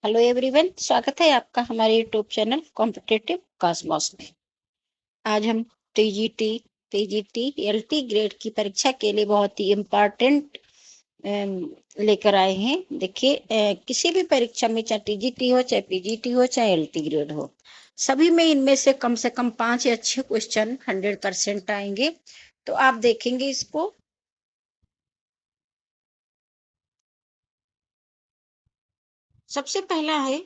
Hello everyone, स्वागत है आपका हमारे यूट्यूब चैनल कॉम्पिटिटिव कॉस्मोस में। आज हम टीजीटी पीजीटी एलटी ग्रेड की परीक्षा के लिए बहुत ही इम्पोर्टेंट लेकर आए हैं। देखिए, किसी भी परीक्षा में चाहे टीजीटी हो, चाहे पीजीटी हो, चाहे एलटी ग्रेड हो, सभी में इनमें से कम 5 अच्छे क्वेश्चन 100% आएंगे। तो आप देखेंगे इसको। सबसे पहला है,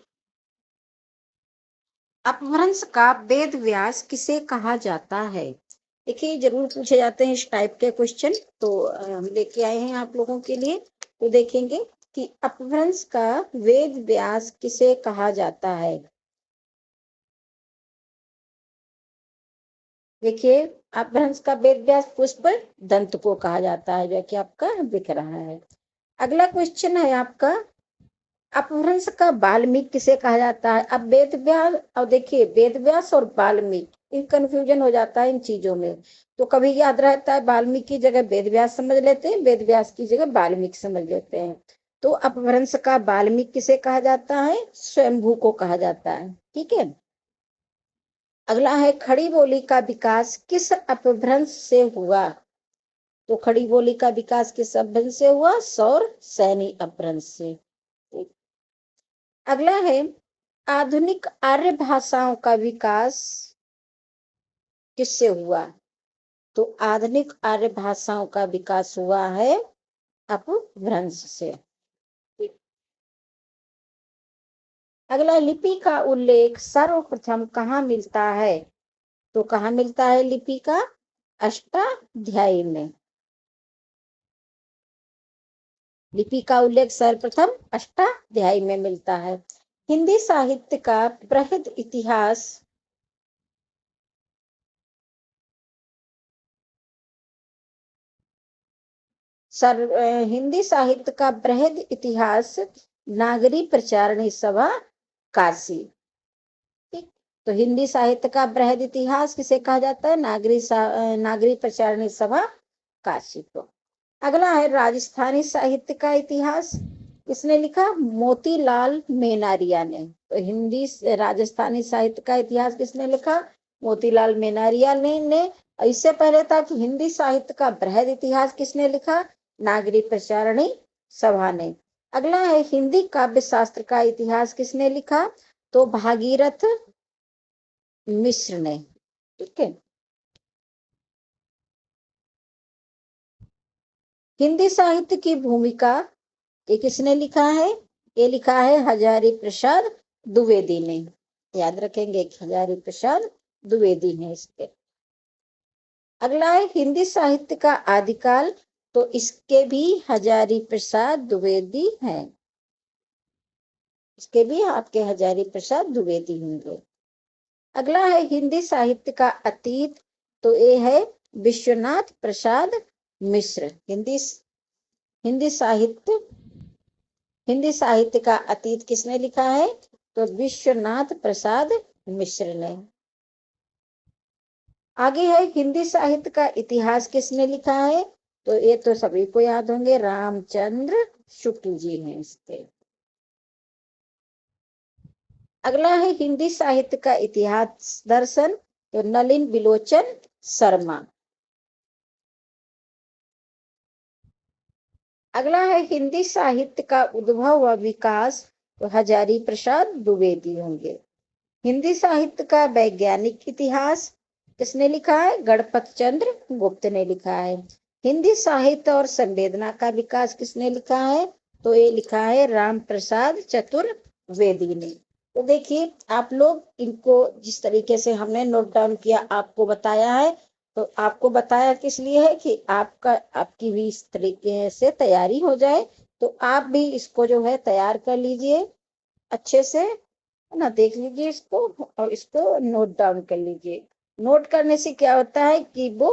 अपभ्रंश का वेद व्यास किसे कहा जाता है। देखिए, जरूर पूछे जाते हैं इस टाइप के क्वेश्चन, तो हम लेके आए हैं आप लोगों के लिए। तो देखेंगे कि अपभ्रंश का वेद व्यास किसे कहा जाता है। देखिए, अपभ्रंश का वेद व्यास पुष्प दंत को कहा जाता है, जो कि आपका दिख रहा है। अगला क्वेश्चन है आपका, अपभ्रंश का वाल्मीकि किसे कहा जाता है। अब वेद व्यास, अब देखिए वेद व्यास और वाल्मीकि, इन कंफ्यूजन हो जाता है इन चीजों में। तो कभी याद रहता है वाल्मीकि की जगह वेद व्यास समझ लेते हैं, वेद व्यास की जगह वाल्मीकि समझ लेते हैं। तो अपभ्रंश का वाल्मीकि किसे कहा जाता है, स्वयंभू को कहा जाता है। ठीक है। अगला है, खड़ी बोली का विकास किस अपभ्रंश से हुआ। तो खड़ी बोली का विकास किस अपभ्रंश से हुआ, सौर सैनी अपभ्रंश से। अगला है, आधुनिक आर्य भाषाओं का विकास किससे हुआ। तो आधुनिक आर्य भाषाओं का विकास हुआ है अपभ्रंश से। अगला, लिपि का उल्लेख सर्वप्रथम कहाँ मिलता है। तो कहाँ मिलता है लिपि का, अष्टाध्यायी में। लिपि का उल्लेख सर्वप्रथम अष्टाध्यायी में मिलता है। हिंदी साहित्य का बृहद इतिहास, हिंदी साहित्य का बृहद इतिहास नागरी प्रचारणी सभा काशी। ठीक। तो हिंदी साहित्य का बृहद इतिहास किसे कहा जाता है, नागरी प्रचारणी सभा काशी को। अगला है, राजस्थानी साहित्य का इतिहास किसने लिखा, मोतीलाल मेनारिया ने। तो हिंदी राजस्थानी साहित्य का इतिहास किसने लिखा, मोतीलाल मेनारिया ने। इससे पहले था कि हिंदी साहित्य का बृहद इतिहास किसने लिखा, नागरी प्रचारणी सभा ने। अगला है, हिंदी काव्य शास्त्र का इतिहास किसने लिखा, तो भागीरथ मिश्र ने। ठीक है। हिंदी साहित्य की भूमिका, ये किसने लिखा है, ये लिखा है हजारी प्रसाद द्विवेदी ने। याद रखेंगे, हजारी प्रसाद द्विवेदी ने इसके। अगला है, हिंदी साहित्य का आदिकाल, तो इसके भी हजारी प्रसाद द्विवेदी हैं। इसके भी आपके हजारी प्रसाद द्विवेदी होंगे। अगला है, हिंदी साहित्य का अतीत, तो ये है विश्वनाथ प्रसाद मिश्र। हिंदी साहित्य हिंदी साहित्य का अतीत किसने लिखा है, तो विश्वनाथ प्रसाद मिश्र ने। आगे है, हिंदी साहित्य का इतिहास किसने लिखा है, तो ये तो सभी को याद होंगे, रामचंद्र शुक्ल जी हैं इसके। अगला है, हिंदी साहित्य का इतिहास दर्शन, तो नलिन विलोचन शर्मा। अगला है, हिंदी साहित्य का उद्भव व विकास, तो हजारी प्रसाद द्विवेदी होंगे। हिंदी साहित्य का वैज्ञानिक इतिहास किसने लिखा है, गणपत चंद्र गुप्त ने लिखा है। हिंदी साहित्य और संवेदना का विकास किसने लिखा है, तो ये लिखा है राम प्रसाद चतुर्वेदी ने। तो देखिए, आप लोग इनको जिस तरीके से हमने नोट डाउन किया, आपको बताया है। तो आपको बताया किस लिए है कि आपकी भी इस तरीके से तैयारी हो जाए। तो आप भी इसको जो है तैयार कर लीजिए अच्छे से, है ना। देख लीजिए इसको और इसको नोट डाउन कर लीजिए। नोट करने से क्या होता है कि वो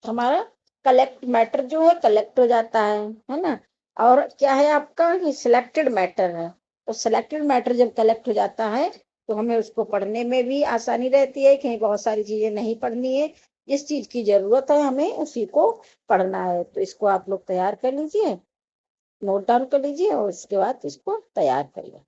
हमारा कलेक्ट मैटर जो है कलेक्ट हो जाता है ना। और क्या है आपका, सिलेक्टेड मैटर है। तो सिलेक्टेड मैटर जब कलेक्ट हो जाता है, तो हमें उसको पढ़ने में भी आसानी रहती है। कहीं बहुत सारी चीजें नहीं पढ़नी है, जिस चीज की जरूरत है हमें उसी को पढ़ना है। तो इसको आप लोग तैयार कर लीजिए। नोट डाउन कर लीजिए और उसके बाद इसको तैयार करिए।